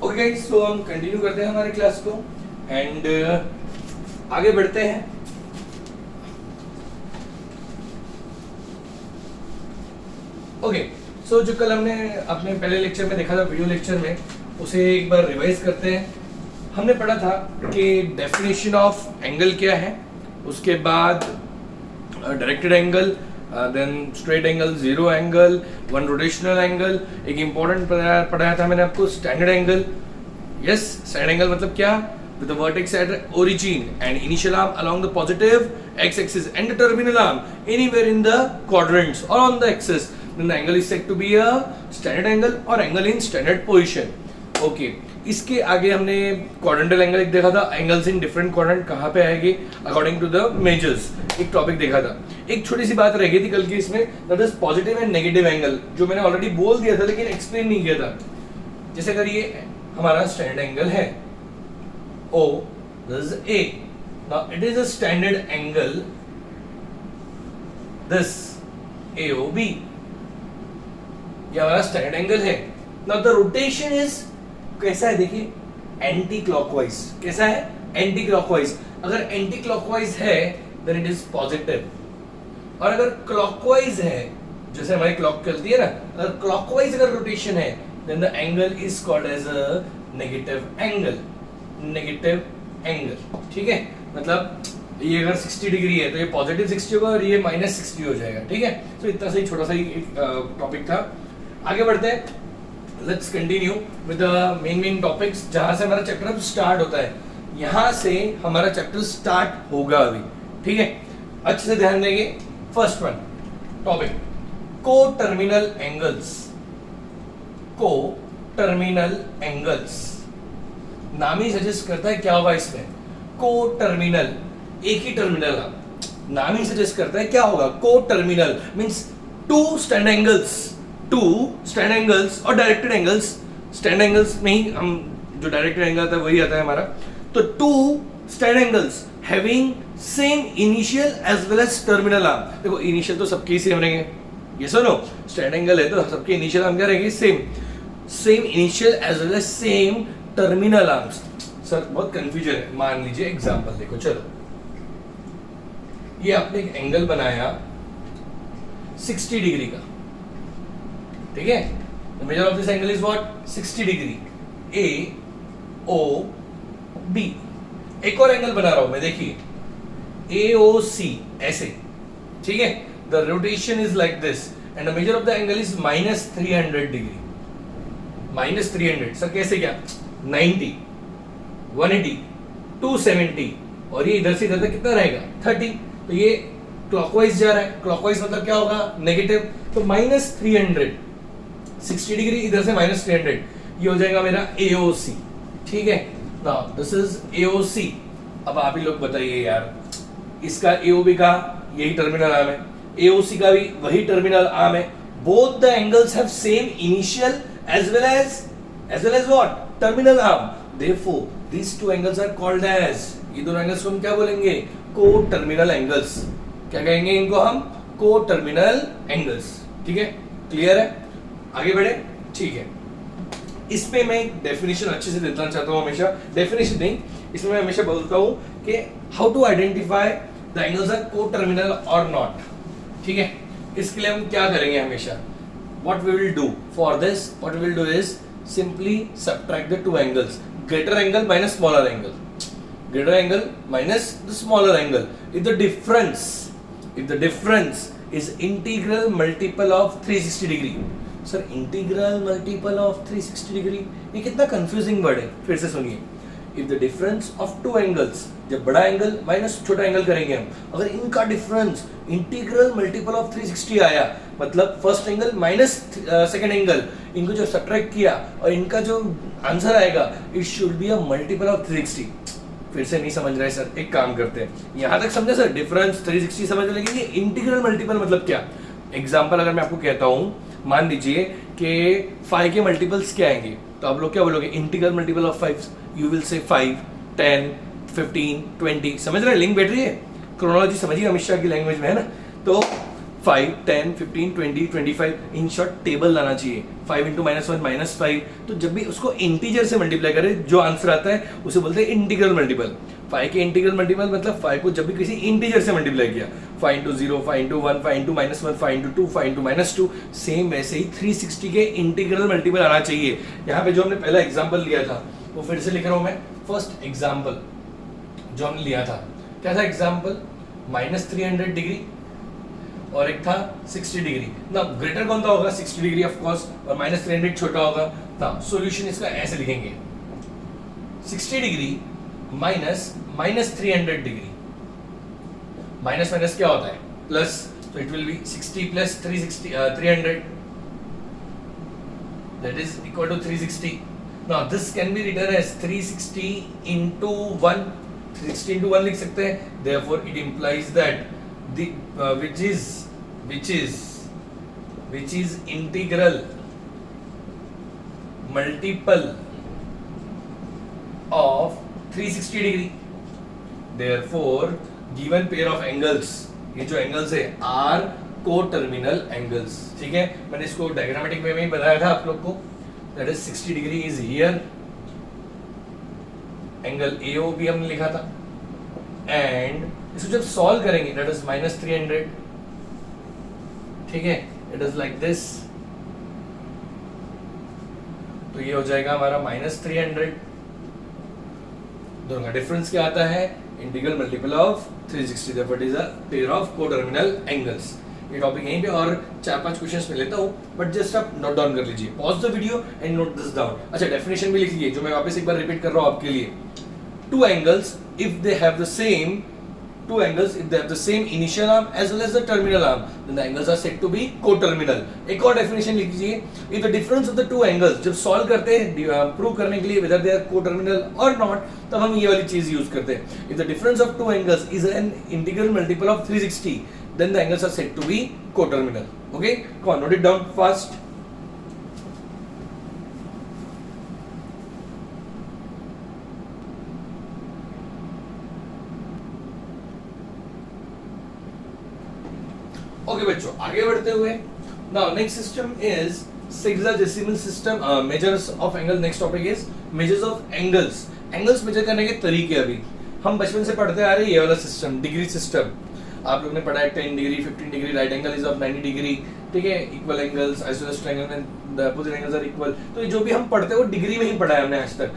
Okay guys, तो हम continue करते हैं हमारी क्लास को एंड आगे बढ़ते हैं। ओके, सो जो कल हमने अपने पहले लेक्चर में देखा था, वीडियो लेक्चर में, उसे एक बार रिवाइज करते हैं। हमने पढ़ा था कि डेफिनेशन ऑफ एंगल क्या है, उसके बाद directed angle, then straight angle, zero angle, one rotational angle, एक इंपॉर्टेंट पढ़ाया था मैंने आपको standard angle. Yes, standard angle मतलब क्या? with the vertex at origin and initial arm along the positive x-axis and the terminal arm anywhere in the quadrants or on the axis, then the angle is said to be a standard angle or angle in standard position. Okay, इसके आगे हमने quadrantal angle एक देखा था, angles in different quadrant कहाँ पे आएंगे according to the measures, एक टॉपिक देखा था। एक छोटी सी बात रह गई थी कल की इसमें, that is positive and negative angle, जो मैंने ऑलरेडी बोल दिया था लेकिन एक्सप्लेन नहीं किया था। जैसे अगर ये हमारा स्टैंडर्ड एंगल है O, this is A. Now it is a standard angle, this AOB. ये हमारा स्टैंडर्ड एंगल है। Now the rotation is कैसा है देखिए, एंटी क्लॉकवाइज। कैसा है? Anti clockwise. अगर एंटी क्लॉकवाइज है then it is positive, और अगर क्लॉकवाइज है, जैसे हमारी क्लॉक चलती है ना, अगर क्लॉकवाइज अगर रोटेशन है then the angle is called as a negative angle. Negative angle, ठीक है? मतलब ये अगर 60 डिग्री है तो ये पॉजिटिव 60 होगा और ये माइनस 60 हो जाएगा, ठीक है? तो इतना सा ही छोटा सा ही टॉपिक था। आगे बढ़ते हैं, let's continue with the main topics, जहां से हमारा चैप्टर स्टार्ट होता है। यहां से हमारा चैप्टर स्टार्ट होगा अभी, ठीक है? अच्छे से ध्यान देंगे। फर्स्ट वन टॉपिक, को टर्मिनल एंगल्स। को टर्मिनल एंगल्स नाम ही सजेस्ट करता है क्या होगा इसमें, को टर्मिनल, एक ही टर्मिनल का नाम ही सजेस्ट करता है क्या होगा, को terminal means two stand angles और डायरेक्टेड एंगल्स। स्टैंड एंगल्स में ही हम जो डायरेक्टेड एंगल आता है वही आता है हमारा। तो two stand angles having same initial as well as terminal arm. देखो इनिशियल तो सबके ही सेम रहेंगे, ये सुनो, स्टैंड एंगल है तो सबके इनिशियल आर्म क्या रहेंगे, same initial as well as same terminal arms. Sir बहुत कंफ्यूजन है, मान लीजिए एग्जांपल देखो, चलो ये आपने एक एंगल बनाया 60 डिग्री का, ठीक है? The measure of this angle is what, 60 degree, A O B. एक और एंगल बना रहा हूं मैं, देखिए ए ओ सी, ऐसे, ठीक है? The rotation is like this and the measure of the angle is -300 degree. -300 sir कैसे, क्या? 90, 180, 270, और ये इधर से इधर तक कितना रहेगा, 30। तो ये क्लॉकवाइज जा रहा है, क्लॉकवाइज मतलब क्या होगा, नेगेटिव। तो -300, 60 डिग्री इधर से -300, ये हो जाएगा मेरा AOC, ठीक है? Now this is AOC। अब आप ही लोग बताइए यार, इसका AOB का यही टर्मिनल आर्म है, AOC का भी वही टर्मिनल आर्म है। Both the angles have same initial as well as what, terminal arm. Therefore, these two angles are called as, ये दोनों एंगल्स को हम क्या बोलेंगे, को टर्मिनल एंगल्स। क्या कहेंगे इनको हम, को टर्मिनल एंगल्स, ठीक है? क्लियर है? आगे बढ़े, ठीक है? इस पे मैं एक डेफिनेशन अच्छे से देना चाहता हूँ हमेशा, डेफिनेशन नहीं, इसमें मैं हमेशा बोलता हूँ कि how to identify the angles are को टर्मिनल और नॉट, ठीक है? इसके लिए हम क्या करेंगे हमेशा, what we will do for this, what we will do is simply subtract the two angles, greater angle minus smaller angle, greater angle minus the smaller angle. If the difference is integral multiple of 360 degree, sir integral multiple of 360 degree, ये कितना confusing word है, फिर से सुनिए। If the difference of two angles, जब बड़ा angle minus छोटा angle करेंगे हम, अगर इनका डिफरेंस इंटीग्रल मल्टीपल ऑफ 360 आया, मतलब first angle minus second angle, इनको जो सब्ट्रैक्ट किया और इनका जो आंसर आएगा, it should be a multiple of 360। फिर से नहीं समझ रहे सर, एक काम करते हैं, यहां तक समझे सर, डिफरेंस 360 समझ लेंगे। इंटीग्रल मल्टीपल मतलब क्या? एग्जांपल अगर मैं आपको कहता हूं, मान लीजिए कि 5 के मल्टीपल्स क्या आएंगे, तो आप लोग क्या बोलोगे, integral multiple of 5, you will say 5, 10, 15, 20। समझ रहे हैं? लिंक बैठ रही है, क्रोनोलॉजी समझिए, अमित शाह की लैंग्वेज में है ना। तो 5, 10, 15, 20, 25 इन शॉर्ट टेबल लाना चाहिए. 5 इंटू -1 -5. तो जब भी उसको इंटीजर से मल्टीप्लाई करें, जो आंसर आता है उसे बोलते हैं इंटीग्रल मल्टीपल. 5 के इंटीग्रल मल्टीपल मतलब 5 को जब भी किसी इंटीजर से मल्टीप्लाई किया, 5 into 0, 5 into 1, 5 into -1, 5 into 2, 5 into -2, same वैसे ही 360 के इंटीग्रल मल्टीपल आना चाहिए. यहाँ पे जो हमने पहला एग्जाम्पल लिया था वो फिर से लिख रहा हूँ मैं. फर्स्ट एग्जाम्पल जो हमने लिया था, क्या था एग्जाम्पल? -300 डिग्री और एक था 60 डिग्री. ना ग्रेटर कौन सा होगा? 60 डिग्री ऑफ कोर्स, और -300 छोटा होगा. ना सॉल्यूशन इसका ऐसे लिखेंगे, 60 डिग्री -300 डिग्री. माइनस माइनस क्या होता है? प्लस. तो it will B 60 plus 300 that is equal to 360. Now this can be written as 360 into 1. 360 into 1 लिख सकते हैं. Therefore it implies that the which is integral multiple of 360 degree. Therefore given pair of angles, ये जो angles है are को-टर्मिनल angles. ठीक है, मैंने इसको डायग्रामेटिक वे में ही बताया था आप लोग को. That is 60 degree is here, angle AO भी हमने लिखा था. एंड इसको जब सॉल्व करेंगे दैट इज -300. ठीक है, इट इज लाइक दिस. तो ये हो जाएगा हमारा -300. दोनों का डिफरेंस क्या आता है? Integral multiple of 360. therefore it is a pair of co-terminal angles. ये टॉपिक यहीं पे और 4-5 क्वेश्चंस में लेता हूँ, बट जस्ट आप नोट डाउन कर लीजिए. Pause the video and note this down. अच्छा, डेफिनेशन भी लिख लीजिए जो मैं वापस एक बार रिपीट कर रहा हूँ आपके लिए. Two angles if they have the same initial arm as well as the terminal arm, then the angles are said to be coterminal. एक और डेफिनेशन लिख लीजिए. If the difference of the two angles जब solve करते हैं prove करने के लिए whether they are coterminal or not, तब हम ये वाली चीज यूज करते हैं. If the difference of two angles is an integral multiple of 360, then the angles are said to be coterminal. Okay, come on, note it down fast. Okay बच्चों, आगे बढ़ते हुए now next system is sexadecimal system. Measures of angle. Next topic is measures of angles. Angles measure करने के तरीके. अभी हम बचपन से पढ़ते आ रहे हैं ये वाला सिस्टम, डिग्री सिस्टम. आप लोग ने पढ़ा है 10 degree, 15 degree, right angle is of 90 degree. ठीक है, इक्वल एंगल्स, आइसोसेलेस ट्रायंगल में the opposite angles are equal. तो ये जो भी हम पढ़ते हैं वो डिग्री में ही पढ़ा है हमने आज तक.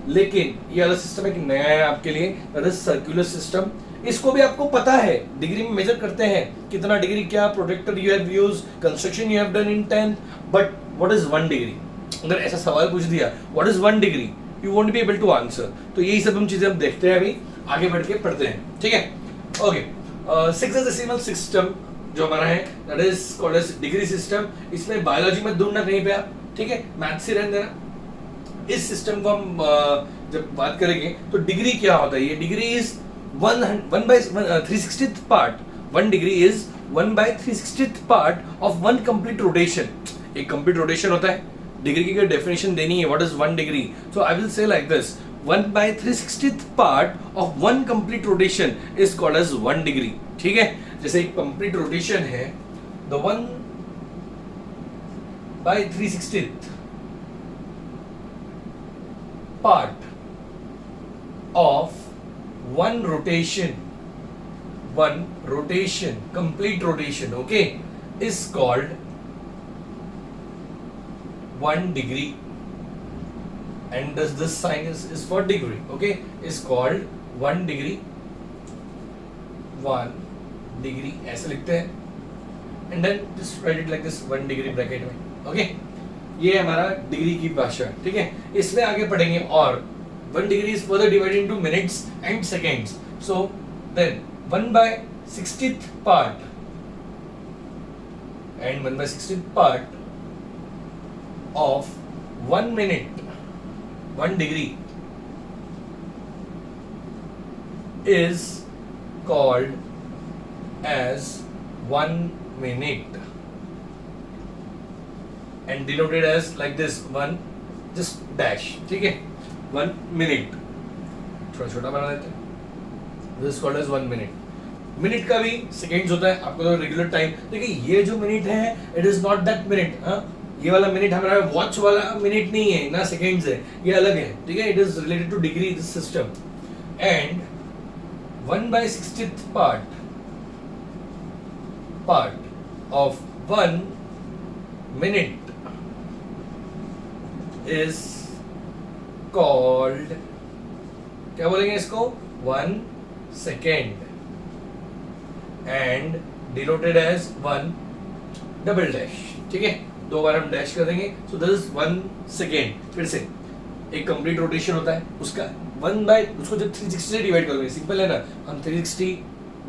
लेकिन ये वाला सिस्टम एक नया है आपके लिए, दैट इज सर्कुलर सिस्टम. इसको भी आपको पता है, डिग्री में मेजर करते हैं कितना डिग्री, क्या protractor you have used, construction you have done in 10th. But what is 1 degree? अगर ऐसा सवाल पूछ दिया what is 1 degree, you won't be able to answer. तो यही सब हम चीजें हम देखते हैं, अभी आगे बढ़ के पढ़ते हैं. ठीक है, ओके. सेक्साडेसिमल सिस्टम जो हमारा है that is called as degree system. इसमें बायोलॉजी में ढूंढना कहीं पे आप. ठीक है, मैथ्स से रहने देना. इस सिस्टम को हम जब बात करेंगे तो डिग्री क्या होता है? ये degree is 1/360th part. 1 degree is 1/360th part of one complete rotation. एक complete rotation होता है. डिग्री की डेफिनेशन देनी है, what is 1 degree? So I will say like this, 1/360th part of one complete rotation is called as 1 degree. ठीक है, जैसे एक complete rotation है, the 1/360th part of one rotation, complete rotation, okay, is called 1 degree. And this sign is for degree, okay, is called 1 degree. 1 degree ऐसे लिखते हैं. And then just write it like this, 1 degree bracket में. Okay, ये हमारा degree की भाषा. ठीक है, इसमें आगे पढ़ेंगे. और 1 degree is further divided into minutes and seconds. So then 1/60th part and 1/60th part of 1 minute, 1 degree is called as 1 minute and denoted as like this, 1 just dash. ठीक है, 1 minute थोड़ा छोटा बना देते हैं. This is called as 1 minute. Minute का भी seconds होता है, आपको तो रेगुलर टाइम। देखिए ये जो मिनट है it is not that minute, ये वाला मिनट हमारा वॉच वाला मिनट नहीं है ना, सेकेंड्स है, ये अलग है, ठीक है। It is related two degree this system. And 1/60th part of 1 minute is called, क्या बोलेंगे इसको, 1 second and denoted as 1 double dash, ठीक है, 2 बार हम डैश कर देंगे। So this is 1 second. फिर से एक कंप्लीट रोटेशन होता है उसका 1 बाय, उसको जब 360 से डिवाइड करोगे, सिंपल है ना, हम 360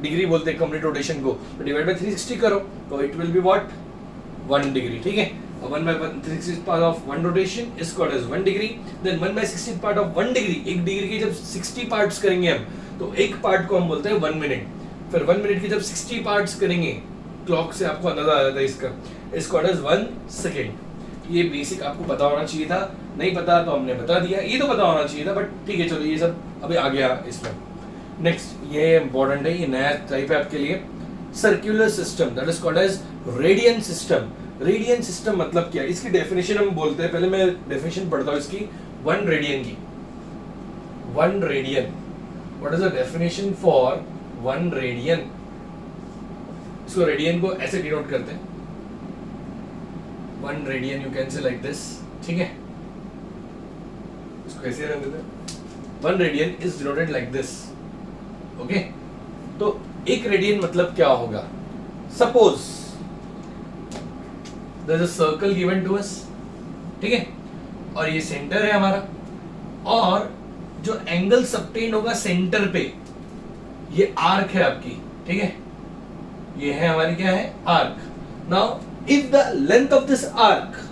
डिग्री बोलते हैं कंप्लीट रोटेशन को, तो डिवाइड बाय 360 करो तो it will be what, 1 degree, ठीक है। 1/360th part of 1 rotation is called as 1 degree. Then 1/60th part of 1 degree, एक डिग्री के जब 60 पार्ट्स करेंगे हम, तो एक पार्ट को हम बोलते हैं 1 मिनट। फिर 1 मिनट के जब 60 पार्ट्स करेंगे, क्लॉक से आपको अंदाजा आ जाता है इसका, इज कॉल्ड एज 1 सेकेंड। ये बेसिक आपको पता होना चाहिए था, नहीं पता तो हमने बता दिया, ये तो पता होना चाहिए था, बट ठीक है चलो ये सब अभी आ गया इसमें। नेक्स्ट ये इंपॉर्टेंट है, ये नया टाइप है आपके लिए, circular system, that is called as radian system. Radian system मतलब क्या है, इसकी डेफिनेशन हम बोलते हैं, पहले मैं डेफिनेशन पढ़ता हूँ इसकी, 1 रेडियन की। 1 radian, what is the definition for 1 radian? इसको रेडियन को ऐसे डिनोट करते हैं, 1 radian you can say like this, ठीक है, इसको ऐसे रख देते हैं, 1 radian is denoted like this, okay. तो 1 रेडियन मतलब क्या होगा, suppose there is a circle given to us, ठीक है, और ये सेंटर है हमारा, और जो एंगल सबटेंड होगा सेंटर पे, ये आर्क है आपकी, ठीक है, ये है हमारी क्या है, arc. Now if the length of this arc,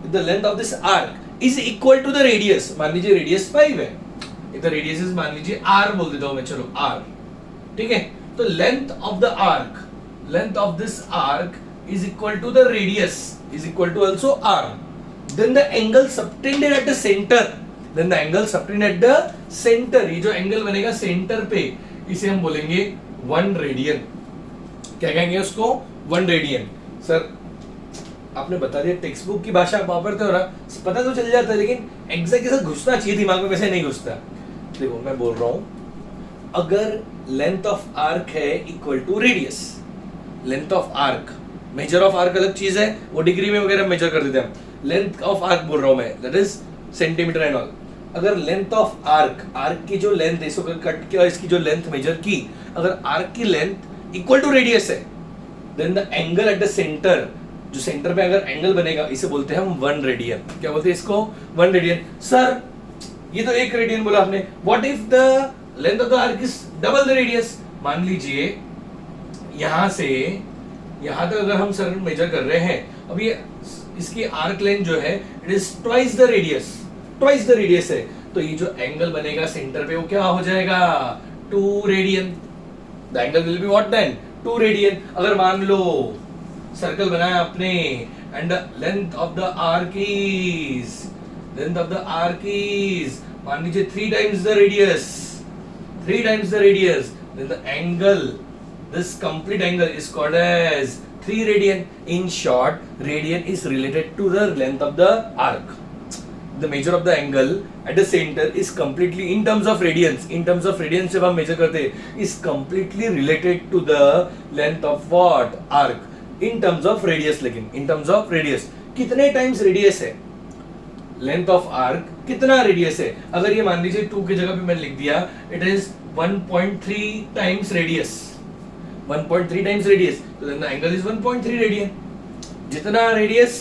if the length of this arc is equal to the radius, मान लीजिए रेडियस 5 है, if the radius is मान लीजिए r बोल देता हूं मैं, चलो r, ठीक है, तो length of the arc, length of this arc is equal to the radius is equal to also r, then the angle subtended at the center, then the angle subtended at the center, ये जो angle बनेगा centre पे, इसे हम बोलेंगे 1 radian. क्या कहेंगे उसको, 1 रेडियन। सर आपने बता दिया, टेक्स्ट बुक की भाषा आप वापरते हो ना, पता तो चल जाता है, लेकिन एग्जैक्ट ऐसा घुसना चाहिए दिमाग में, वैसे नहीं घुसता। देखो मैं बोल रहा हूं, अगर लेंथ ऑफ आर्क है equal to radius, length of arc, measure of arc अलग चीज है, वो डिग्री में वगैरह मेजर कर देते हैं, लेंथ ऑफ आर्क बोल रहा हूं मैं, that is centimetre and all. अगर लेंथ ऑफ आर्क, आर्क की जो लेंथ है, इसको कट किया, इसकी जो लेंथ मेजर की, अगर आर्क की लेंथ इक्वल टू रेडियस है, then the angle at the centre, जो सेंटर पे अगर एंगल बनेगा, इसे बोलते हैं हम 1 रेडियन। क्या बोलते हैं इसको, 1 रेडियन। सर ये तो 1 रेडियन बोला आपने, what if the length of the arc is double the radius? मान लीजिए यहां से यहां तक अगर हम सर मेजर कर रहे हैं, अब ये इसकी आर्क लेंथ जो है it is twice the radius, twice the radius है, तो ये जो एंगल बनेगा सेंटर पे वो क्या हो जाएगा, 2 radian. The angle will be what then, 2 radian. अगर मान लो सर्कल बनाया आपने and the length of the arc is, length of the arc is मान लीजिए 3 times the radius, 3 times the radius, then the angle, this complete angle is called as 3 radian. In short, radian is related to the length of the arc. The measure of the angle at the center is completely in terms of radians. In terms of radians जब हम measure करते हैं, is completely related to the length of what, arc. In terms of radius, लेकिन in terms of radius कितने times radius है, length of arc कितना radius है? अगर ये मान लीजिए 2 की जगह पे मैंने लिख दिया, it is 1.3 times radius, 1.3 times radius, तो then the angle is 1.3 radian. जितना रेडियस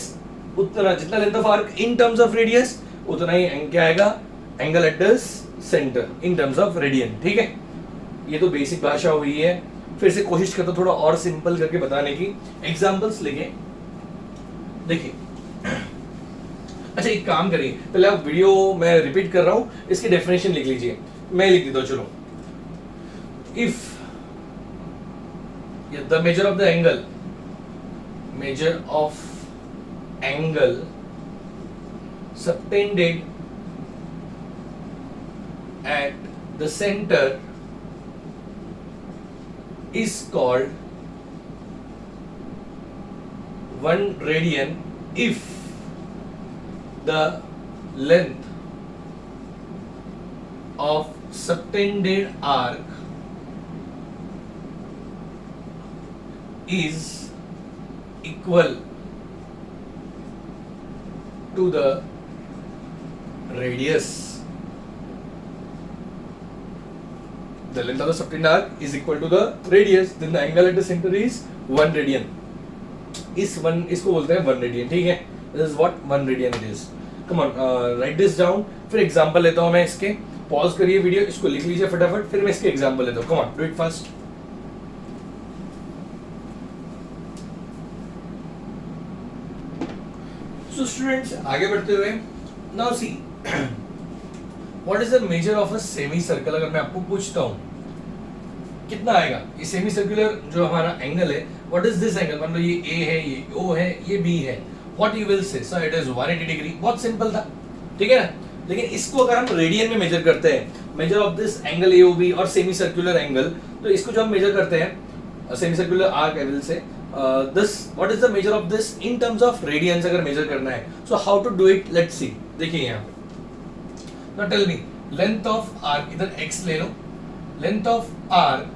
उतना, जितना length of arc in terms of radius, उतना ही क्या आएगा, angle at the center in terms of radian. ठीक है, ये तो बेसिक भाषा हुई है। फिर से कोशिश करता हूं थोड़ा और सिंपल करके बताने की, एग्जांपल्स लेके देखिए। अच्छा एक काम करिए, पहले आप वीडियो मैं रिपीट कर रहा हूं, इसकी डेफिनेशन लिख लीजिए, मैं लिख देता हूं। चलो, if the measure of the angle, measure of angle subtended at the center is called 1 radian if the length of subtended arc is equal to the radius. The length of the subtended arc is equal to the radius, then the angle at the center is 1 radian. इसको बोलते हैं 1 radian, ठीक है? This is what 1 radian it is. Come on, write this down. फिर example लेता हूँ मैं इसके. पॉज करिए वीडियो, इसको लिख लीजिए फटाफट, फिर मैं इसके एग्जांपल लेता हूँ. Come on, do it fast. So students, आगे बढ़ते हुए, now see, what is the measure of a semicircle? अगर मैं आपको पूछता हूँ कितना आएगा ये सेमी सर्कुलर जो हमारा एंगल है, व्हाट इज दिस एंगल? मान लो ये ए है, ये ओ है, ये बी है, what you will say? Sir it is 180 degree. बहुत सिंपल था, ठीक है ना? लेकिन इसको अगर हम रेडियन में मेजर करते हैं, measure of this angle AOB और सेमी सर्कुलर एंगल, तो इसको जो हम मेजर करते हैं सेमी सर्कुलर आर्क एंगल से, this what is the measure of this in terms of radians अगर मेजर करना है. So how to do it, let's see. देखिए यहाँ now tell me length of arc, इधर x ले लो, length of arc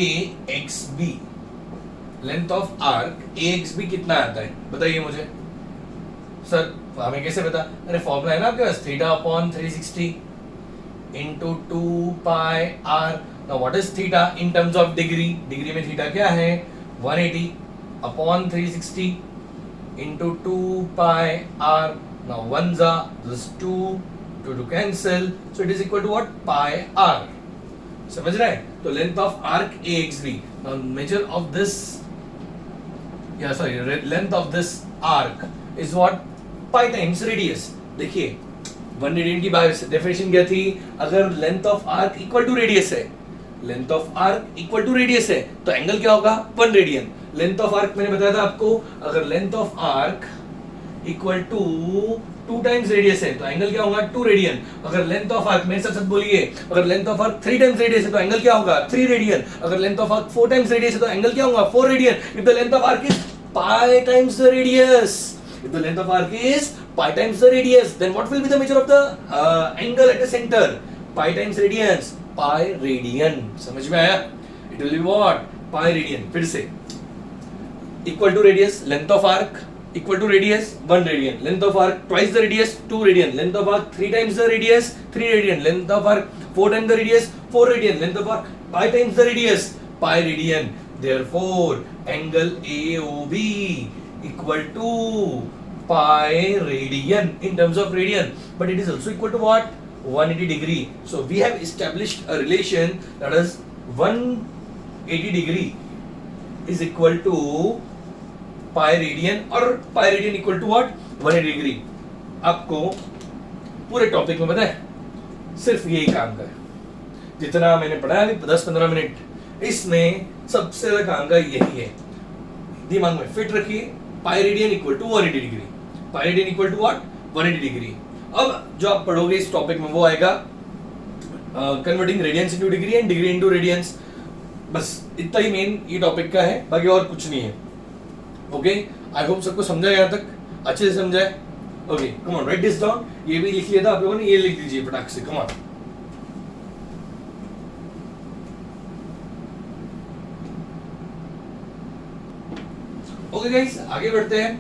AXB, length of arc AXB कितना आता है बताइए मुझे. सर हमें कैसे पता? अरे फॉर्मूला है ना आपके पास, theta upon 360 into 2 pi R. Now what is theta in terms of degree? Degree में थीटा क्या है? 180 upon 360 into 2 pi R. Now 1 जा this 2 to cancel, so it is equal to what? Pi r. समझ रहे हैं? तो length of arc AXB. Now measure of this, yeah sorry, length of this arc is what? Pi times radius. देखिए 1 radian की definition क्या थी? अगर length of arc equal to radius है, length of arc equal to radius है, तो angle क्या होगा? 1 रेडियन. लेंथ ऑफ आर्क मैंने बताया था आपको, अगर length of arc equal to 2 times radius है तो एंगल क्या होगा? 2 रेडियन. अगर लेंथ ऑफ आर्क, मेरे साथ बोलिए, अगर length of arc 3 times radius है तो एंगल क्या होगा? 3 रेडियन. अगर length of arc 4 times radius है तो एंगल क्या होगा? 4 radian. If the length of arc is pi times the radius, if the length of arc is pi times the radius, then what will be the measure of the angle at the center? Pi times radians, pi radian. समझ में आया? It will be what? Pi radian. फिर से equal to radius, length of arc equal to radius 1 radian, length of arc twice the radius 2 radian, length of arc 3 times the radius 3 radian, length of arc 4 times the radius 4 radian, length of arc pi times the radius pi radian. Therefore angle AOB equal to pi radian in terms of radian, but it is also equal to what? 180 degree. So we have established a relation that is 180 degree is equal to pi radian, और pi radian equal to what? 180 degree. आपको पूरे topic में पता है सिर्फ यही काम का है, जितना मैंने पढ़ाया अभी 10-15 मिनट, इसमें सबसे ज्यादा काम का यही है. दिमाग में फिट रखिए, pi radian equal to 180 degree, pi radian equal to what? 180 degree. अब जो आप पढ़ोगे इस टॉपिक में वो आएगा converting radians into degree and degree into radians. बस इतना ही मेन ये टॉपिक का है, बाकी और कुछ नहीं है. ओके, आई होप सबको समझा यहाँ तक, अच्छे से समझा है. Okay, come on, right this down. ये भी लिख लिया था आप लोगों ने, ये लिख दीजिए फटाक से. Come on. ओके गाइस, आगे बढ़ते हैं.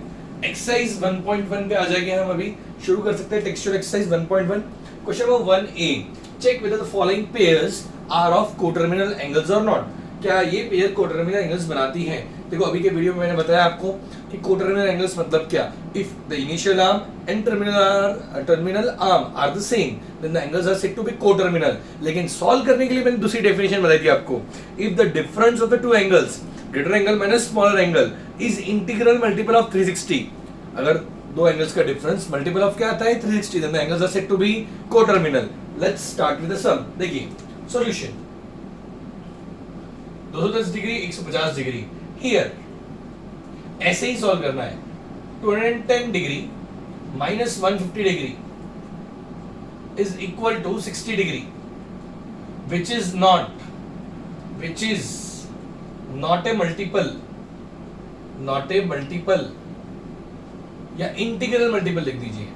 एक्सरसाइज 1.1 पे आ जाएंगे हम. अभी शुरू कर सकते हैं textual exercise 1.1. Question number 1A, check whether the following pairs are of coterminal angles और नॉट. क्या ये पेयर कोटर्मिनल एंगल्स बनाती हैं? देखो अभी के वीडियो में मैंने बताया आपको कि कोटर्मिनल एंगल्स मतलब क्या. If the initial arm and terminal arm are the same then the angles are said to be coterminal. लेकिन सॉल्व करने के लिए मैंने दूसरी डेफिनेशन बताई थी आपको. If the difference of the two angles, greater angle minus smaller angle, is integral multiple of 360. अगर दो एंगल्स का डिफरेंस मल्टीपल ऑफ क्या आता है? 360. Then the angles are said to be coterminal. Let's start with the sum. देखिए solution. 210 degree 150 degree. Here ऐसे ही solve करना है. 210 degree minus 150 degree is equal to 60 degree, which is not which is not a multiple या integral multiple लिख दीजिए,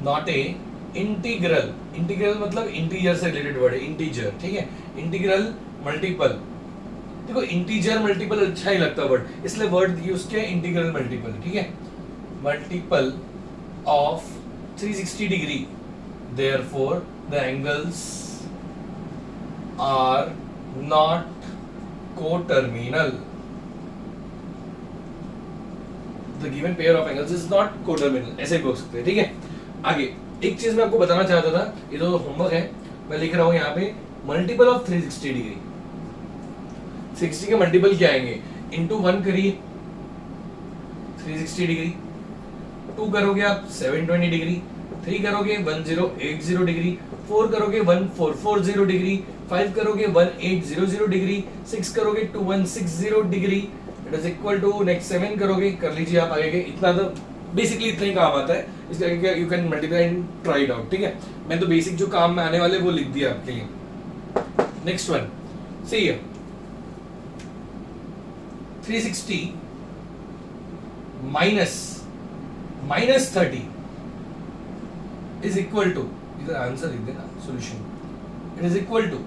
not a integral, integral मतलब integer से related word है, इंटीजर, ठीक है, इंटीग्रल मल्टीपल, देखो इंटीजर मल्टीपल अच्छा ही लगता वर्ड, इसलिए वर्ड यूज किया इंटीग्रल मल्टीपल, ठीक है, multiple of 360 degree, therefore the angles are not coterminal, the given pair of angles is not coterminal, ऐसे बोल सकते हैं, ठीक है। आगे एक चीज मैं आपको बताना चाहता था, ये तो होमवर्क है, मैं लिख रहा हूं यहाँ पे मल्टीपल ऑफ 360 डिग्री, 60 के मल्टीपल क्या आएंगे, इंटू 1 करिए 360 डिग्री, 2 करोगे आप 720 डिग्री, 3 करोगे 1080 डिग्री, 4 करोगे 1440 डिग्री, 5 करोगे 1800 डिग्री, 6 करोगे 2160 degree, it is equal to next 7 करोगे, कर लीजिए आप आगे के, इतना तो बेसिकली इतना ही काम आता है, इसका you can multiply and try it out, ठीक है। मैं तो बेसिक जो काम में आने वाले वो लिख दिया आपके लिए। Next one, see here 360 minus 30 is equal to, इधर आंसर लिख देना, solution, it is equal to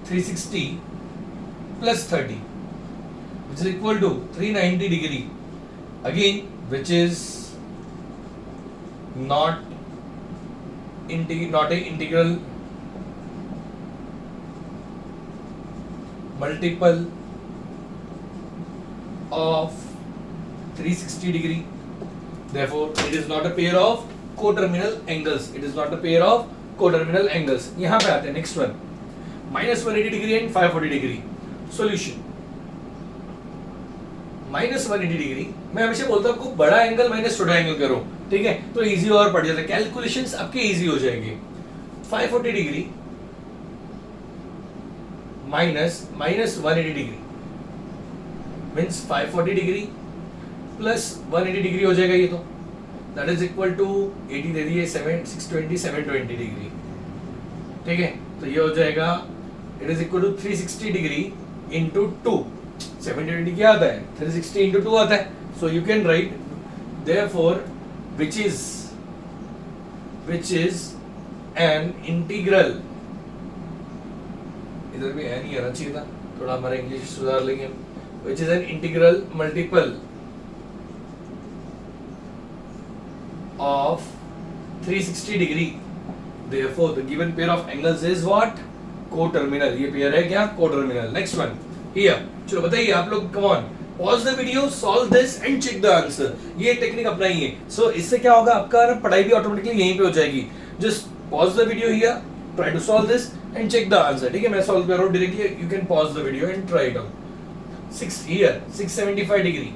360 plus 30 which is equal to 390 degree, again which is not a integral multiple of 360 degree, therefore it is not a pair of coterminal angles, it is not a pair of coterminal angles। यहां पे आते हैं next one, -180 degree and 540 degree, solution -180 degree, मैं हमेशा बोलता हूं आपको बड़ा एंगल माइनस छोटा एंगल करो, ठीक है, तो इजी और पड़ जाता है, कैलकुलेशंस आपके इजी हो जाएंगे। 540 degree minus 180 degree means 540 degree plus 180 degree हो जाएगा ये, तो दैट इज इक्वल टू 80 दे दिए 620 720 डिग्री, ठीक है, तो ये हो जाएगा it is equal to 360 degree into 2, 720 क्या आता है, 360 इंटू 2 आता है, so you can write therefore which is an integral, इधर भी है नहीं आना चाहिए था, थोड़ा हमारा इंग्लिश सुधार लेंगे, which is an integral multiple of 360 degree, therefore the given pair of angles is what, coterminal, ये पेयर है क्या, coterminal। next one here, चलो बताइए आप लोग, come on, pause the video, solve this and check the answer, ये technique अपनाइए, so इससे क्या होगा, आपका पढ़ाई भी ऑटोमेटिकली यहीं पे हो जाएगी। just pause the video here, try to solve this and check the answer, ठीक है, मैं सॉल्व कर रहा हूं directly, you can pause the video and try it out। 6 here 675 degree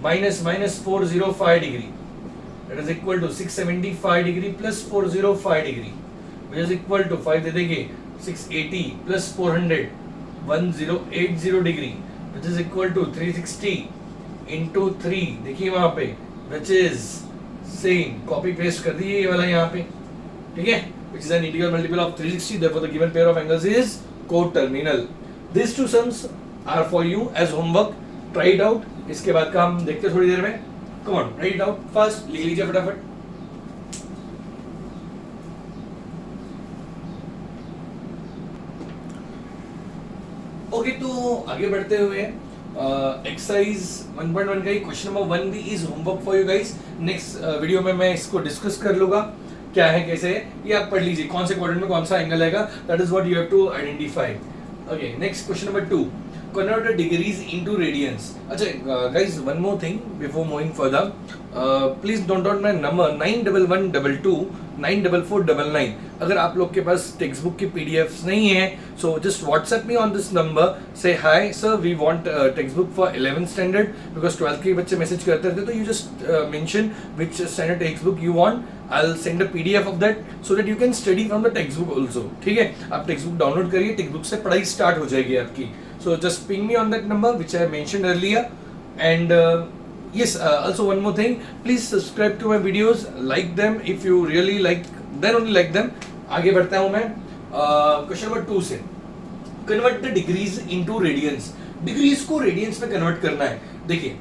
minus 405 degree, that is equal to 675 degree plus 405 degree, which is equal to 5 दे देंगे 680 plus 400 1080 degree, which is equal to 360 into 3, देखिए वहां पे, which is same, copy paste कर दिए ये वाला यहाँ पे, ठीक है, which is an integral multiple of 360, therefore the given pair of angles is coterminal। these two sums are for you as homework, try it out, इसके बाद का हम देखते हैं थोड़ी देर में, come on write it out fast, लिख लीजिए फटाफट। ओके तो आगे बढ़ते हुए एक्सरसाइज 1.1 का ही क्वेश्चन नंबर 1 भी is homework for you guys, next video में मैं इसको डिस्कस कर लूंगा क्या है कैसे है, ये आप पढ़ लीजिए कौन से क्वाड्रेंट में कौन सा एंगल आएगा, that is what you have to identify. Okay next question number 2, convert the degrees into radians। अच्छा guys, one more thing before moving further, please don't note my number 91122 94499। अगर आप लोग के पास टेक्स्ट बुक की PDFs नहीं है, so just WhatsApp me on this number, say hi sir we want text book for 11th standard, because 12th के बच्चे message करते रहते, तो you just mention which standard text book you want, I'll send a PDF of that so that you can study from the textbook also, ठीक है, आप text book download करिए, text book से पढ़ाई स्टार्ट हो जाएगी आपकी। So just ping me on that number which I mentioned earlier, and yes, also one more thing, please subscribe to my videos, like them if you really like, then only like them। आगे बढ़ता हूँ मैं question number 2 से। Convert the degrees into radiance, degrees को radiance में convert करना है। देखिए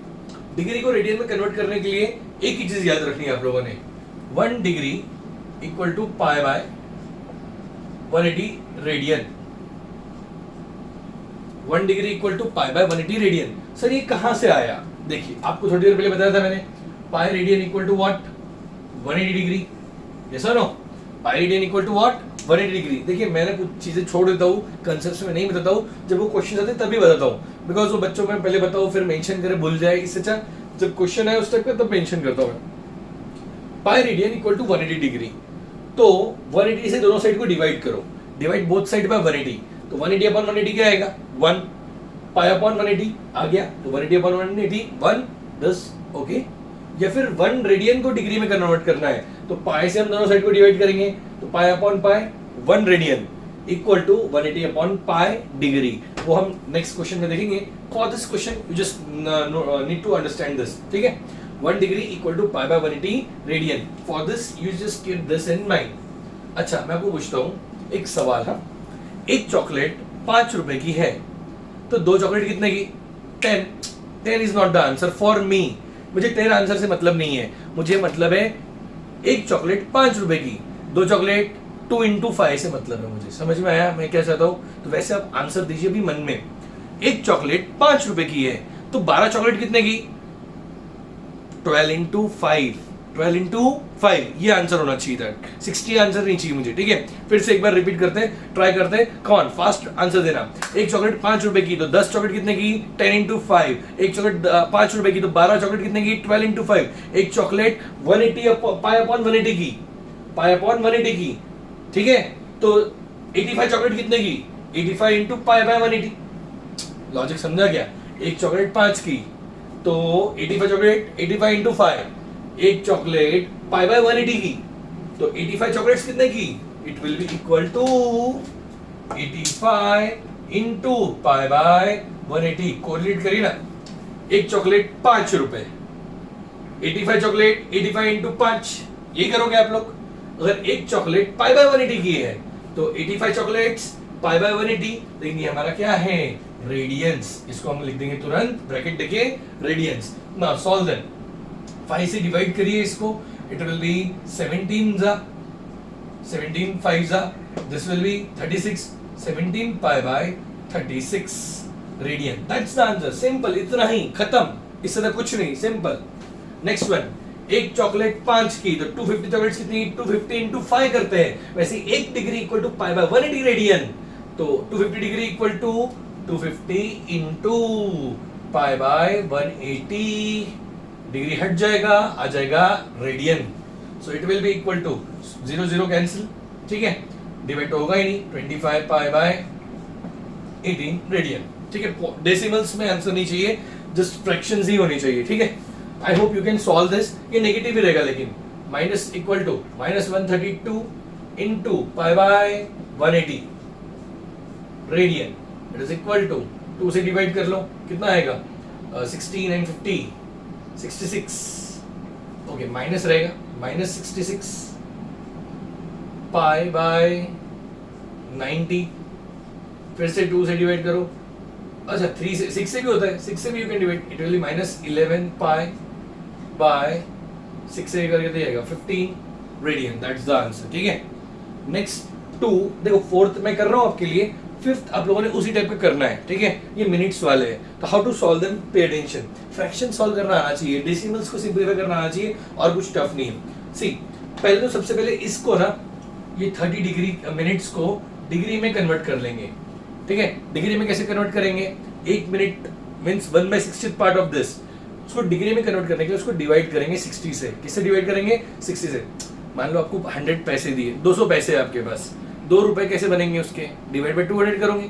डिग्री को रेडियन में कन्वर्ट करने के लिए एक ही चीज याद रखनी है आप लोगों ने, 1 degree equal to pi by 180 radian, 1 degree equal to pi by 180 radian. Sir ये कहां से आया? देखिए आपको थोड़ी देर पहले बताया था मैंने, pi radian equal to what, 180 degree, yes और no? Pi radian equal to what, 180 degree. देखिए मैंने कुछ चीजें छोड़ देता हूँ, कंसेप्ट में नहीं बताता हूँ, जब वो क्वेश्चन आते तभी बताता हूँ, बिकॉज वो बच्चों में पहले बताओ फिर मेंशन करे भूल जाए, इससे अच्छा जब क्वेश्चन है उस तक पे तब मेंशन करता हूँ। Pi radian equal to 180 degree, तो 180 से दोनों साइड को डिवाइड करो, डिवाइड बोथ साइड बाय 180, तो 180 अपॉन 180 क्या आएगा 1, पाई अपॉन 180 आ गया, तो 180 अपॉन 180 1 10, ओके। या फिर 1 रेडियन को डिग्री में कन्वर्ट करना है, तो पाई से हम दोनों साइड को डिवाइड करेंगे, तो pi upon pi 1 radian equal to 180 upon pi degree. वो हम नेक्स्ट क्वेश्चन में देखेंगे। For this question you just need to understand this, ठीक है। 1 degree equal to pi by 180 radian, for this you just keep this in mind. अच्छा मैं आपको पूछता हूँ एक सवाल, हाँ, एक चॉकलेट 5 रुपए की है, तो 2 चॉकलेट कितने की? 10। 10 is not the answer for me, मुझे 10 आंसर से मतलब नहीं है, मुझे मतलब है एक चॉकलेट 5 रुपए की, 2 चॉकलेट 2 इंटू 5 से मतलब है मुझे। समझ में आया मैं क्या चाहता हूं? तो वैसे आप आंसर दीजिए भी मन में। एक चॉकलेट 5 रुपए की है, तो 12 चॉकलेट कितने की? 12 इंटू 5, 12 इंटू 5, ये आंसर होना चाहिए था। 60 आंसर नहीं चाहिए मुझे, ठीक है। फिर से एक बार रिपीट करते हैं, ट्राई करते हैं, कौन फास्ट आंसर देना। एक चॉकलेट 5 रुपए की, तो 10 चॉकलेट कितने की? 10 इंटू 5। एक चॉकलेट 5 रुपए की, तो 12 चॉकलेट कितने की? 12 इंटू 5। एक चॉकलेट 180 पाई अपॉन 180 की, पाई अपॉन 180 की, ठीक है। तो 85 चॉकलेट कितने की? 85 इंटू पाई बाय 180। लॉजिक समझा क्या? एक चॉकलेट 5 की, तो 85 चॉकलेट 85 इंटू 5, एक चॉकलेट पाई बाय 180 की, तो 85 चॉकलेट्स कितने की? It will be equal to 85 into pi by 180। Correlate करिए ना, एक चॉकलेट 5 रुपए, 85 चॉकलेट 85 इंटू 5, ये करोगे आप लोग। अगर एक चॉकलेट पाई बाय 180 की है, तो 85 चॉकलेट्स पाई बाय 180, लेकिन ये हमारा क्या है? रेडियंस। इसको हम लिख देंगे तुरंत, ब्रैकेट देखिए, रेडियंस। Now solve then. 5 से डिवाइड करिए इसको, इट विल बी 17 जा 17 5 जा, this will be 36, 17 pi by 36 radian. That's the answer, simple, इतना ही, खत्म, इससे तो कुछ नहीं, सिंपल। नेक्स्ट वन, एक चॉकलेट 5 की, तो 250 चॉकलेट्स कितनी? 250 इंटू 5 करते हैं। वैसे 1 degree equal to pi by 180 radian, तो 250 degree equal to 250 into pi by 180, degree हट जाएगा, आ जाएगा radian. So it will be equal to 0 0 cancel, ठीक है, डिवाइड तो होगा ही नहीं, 25 पाई बाय 18 रेडियन, ठीक है। डेसिमल्स में आंसर नहीं चाहिए, जस्ट फ्रैक्शंस ही होनी चाहिए, ठीक है। I hope you can solve this. ये नेगेटिव ही रहेगा, लेकिन minus equal to -132 into pi by 180 radian, it is equal to 2 से डिवाइड कर लो, कितना आएगा? 16 and 50 66, ओके, माइनस रहेगा, -66 पाई बाय 90, फिर से 2 से डिवाइड करो, अच्छा 3 से 6 से भी होता है, 6 से भी you can divide, it will B -11 pi by 6 से करके दिएगा 15 रेडियन, दैट्स द आंसर, ठीक है। नेक्स्ट 2, देखो फोर्थ मैं कर रहा हूं आपके लिए, फिफ्थ आप लोगों ने उसी टाइप का करना है, ठीक है। ये मिनट्स वाले हैं, तो how to solve them, pay attention. Fraction solve करना आना चाहिए, डेसिमल्स को सिंपलीफाई करना आना चाहिए, और कुछ टफ नहीं है। सी, पहले तो सबसे पहले इसको ना, ये 30 डिग्री मिनट्स को डिग्री में कन्वर्ट कर लेंगे, ठीक है। डिग्री में कैसे कन्वर्ट करेंगे? 1 minute means 1/60 part of this, उसको डिग्री में कन्वर्ट करने के लिए उसको डिवाइड करेंगे 60 से। किससे डिवाइड करेंगे? 60 से। मान लो आपको 100 पैसे दिए, 200 पैसे आपके पास, 2 रुपए कैसे बनेंगे उसके? डिवाइड बाय 200 करोगे,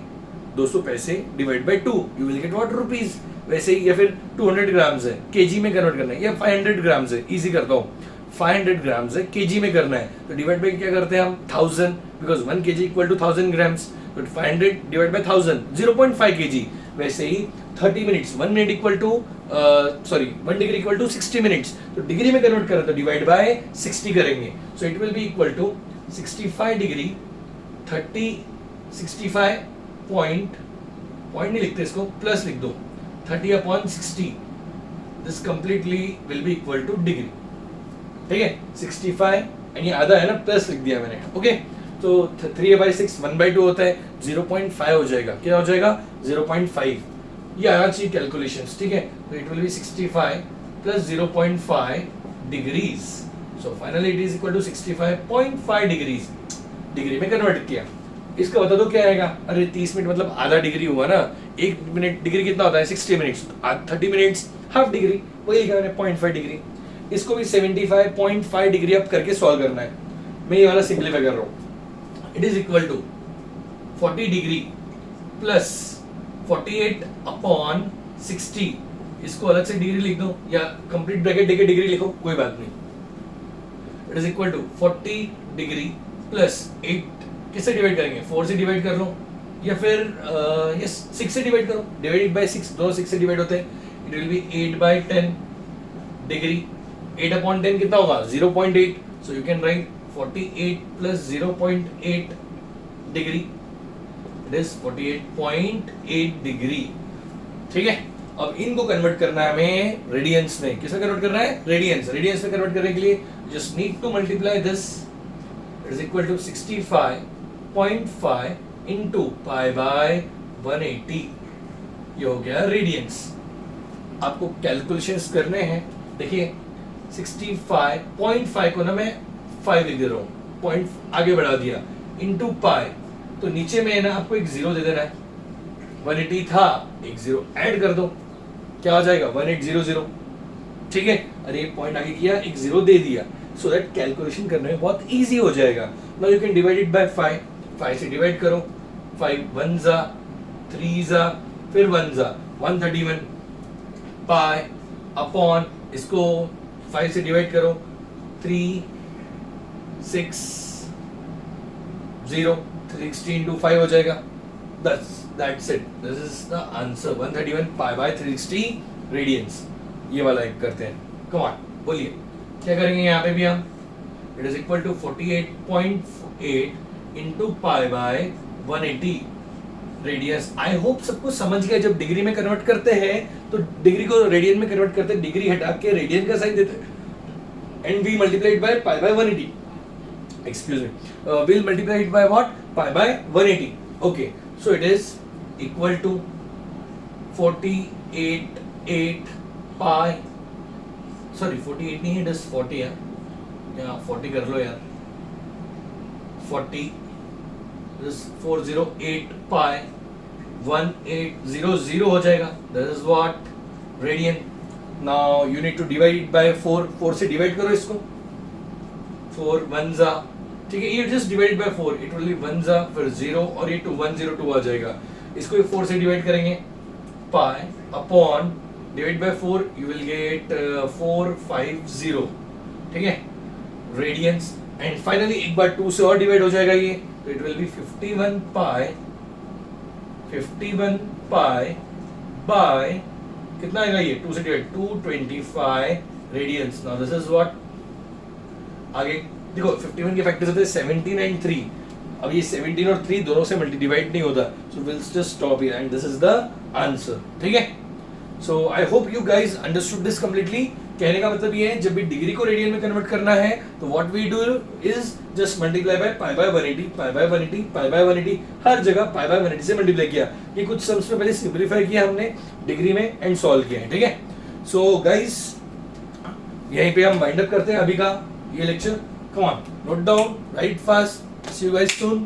200 पैसे divide by 2, you will get what? Rupees. वैसे ही, या फिर 200 ग्राम्स है, केजी में कन्वर्ट करना है, या 500 ग्राम्स है, इजी करता हूँ, 500 ग्राम्स है, केजी में करना है, तो डिवाइड बाय क्या करते हैं हम? 1000, because 1 KG equal to 1000 grams, तो 500 डिवाइड बाय 1000, 0.5 केजी। वैसे ही 30 minutes, 1 minute equal to 1 degree equal to 60 minutes, तो डिग्री में कन्वर्ट करें तो डिवाइड बाय 60 करेंगे, so it will be equal to 65 degree 30 65 point नहीं लिखते इसको, प्लस लिख दो 30/60, this completely will be equal to degree. ठीक है, 65 एंड ये आधा है ना, प्लस लिख दिया मैंने। ओके, तो 3/6 1/2 होता है, 0.5 हो जाएगा। क्या हो जाएगा? 0.5। ये आना चाहिए कैलकुलेशंस। ठीक है, तो it will be 65 plus 0.5 degrees. So finally it is equal to 65.5 degrees. Degree में कन्वर्ट किया, इसका बता दो क्या आएगा। अरे 30 मिनट मतलब आधा डिग्री हुआ ना, 1 मिनट डिग्री कितना होता है? 60 मिनट्स। 30 मिनट्स हाफ डिग्री, वही लिखा मैंने 0.5 डिग्री। इसको भी 75.5 डिग्री अब करके सॉल्व करना है। मैं ये वाला सिंप्लीफाई कर रहा हूँ। It is equal to 40 degree plus 48/60। इसको अलग से डिग्री लिख दो या कंप्लीट ब्रैकेट देके डिग्री लिखो, कोई बात नहीं। It is equal to 40 degree plus 8, किससे डिवाइड करेंगे? 4 से डिवाइड कर लो या फिर यस 6 से डिवाइड करो। डिवाइडेड बाय 6, दोनों 6 से डिवाइड होते हैं। It will B 8/10 degree. 8/10 कितना होगा? 0.8। So you can write 48 plus 0.8 degree, it is 48.8 degree. ठीक है, अब इनको कन्वर्ट करना है हमें रेडियंस में। किसमें कन्वर्ट करना है? रेडियंस। रेडियंस में कन्वर्ट करने के लिए just need to multiply this. It is equal to 65.5 into pi by 180। ये हो गया रेडियंस। आपको कैलकुलेशंस करने हैं। देखिए 65.5 को ना मैं 5 लिख दे रहा हूँ, पॉइंट आगे बढ़ा दिया, इंटू पाई। तो नीचे में है ना आपको एक 0 दे देना है। 180 था, एक 0 ऐड कर दो, क्या हो जाएगा? 1800। ठीक है, अरे एक पॉइंट आगे किया, एक 0 दे दिया, सो दैट कैलकुलेशन करने में बहुत इजी हो जाएगा। Now you can divide it by 5। 5 से डिवाइड करो, 5 1 जा 3 जा फिर 1 जा 131 पाई अपॉन, इसको 5 से डिवाइड करो, 3 6 0 360 into 5 हो जाएगा। That's it. This is the answer. 131 pi by 360 radians. ये वाला एक करते हैं। Come on, बोलिए क्या करेंगे यहाँ पे भी हम? It is equal to 48.8 into pi by 180 radius. I hope सब कुछ समझ गया। जब डिग्री में कन्वर्ट करते हैं तो डिग्री को रेडियन में कन्वर्ट करते हैं, डिग्री हटा के रेडियन का साइन देते हैं, and we multiply it by pi by 180। Excuse me. We'll multiply it by what? Pi by 180. Okay. So it is equal to 48.8 pi. Sorry, 48 नहीं है, it is 40 है। यहाँ 40 कर लो यार। 40. This 408 pi 1800 हो जाएगा। This is what? Radian. Now you need to divide it by 4. 4 से divide करो इसको। 4 1 जा, ठीक है, ये just divide by 4, it will B 1 जा फिर 0 और ये 102 आ जाएगा। इसको ये 4 से डिवाइड करेंगे, pi upon divide by 4, you will get 450। ठीक है, रेडियंस। एंड फाइनली एक बार 2 से और डिवाइड हो जाएगा ये, तो it will be 51 pi by कितना आएगा ये? 2 से divide 225 radians. Now this is what. आगे देखो 51 के फैक्टर्स होते हैं 17 एंड 3। अब ये 17 और 3 दोनों से मल्टी डिवाइड नहीं होता, so will just stop here and this is the answer. ठीक है, so I hope you guys understood this completely. कहने का मतलब ये है, जब भी डिग्री को रेडियन में कन्वर्ट करना है तो what we do is just multiply by pi by 180, pi by 180, pi by 180। हर जगह पाई बाय 180 से मल्टीप्लाई किया। ये कुछ सम्स में पहले सिंपलीफाई किया हमने डिग्री में एंड सॉल्व किया है। ठीक है, सो गाइस यहीं पे हम वाइंड अप करते हैं अभी का ये lecture. Come on, note down, write fast. See you guys soon.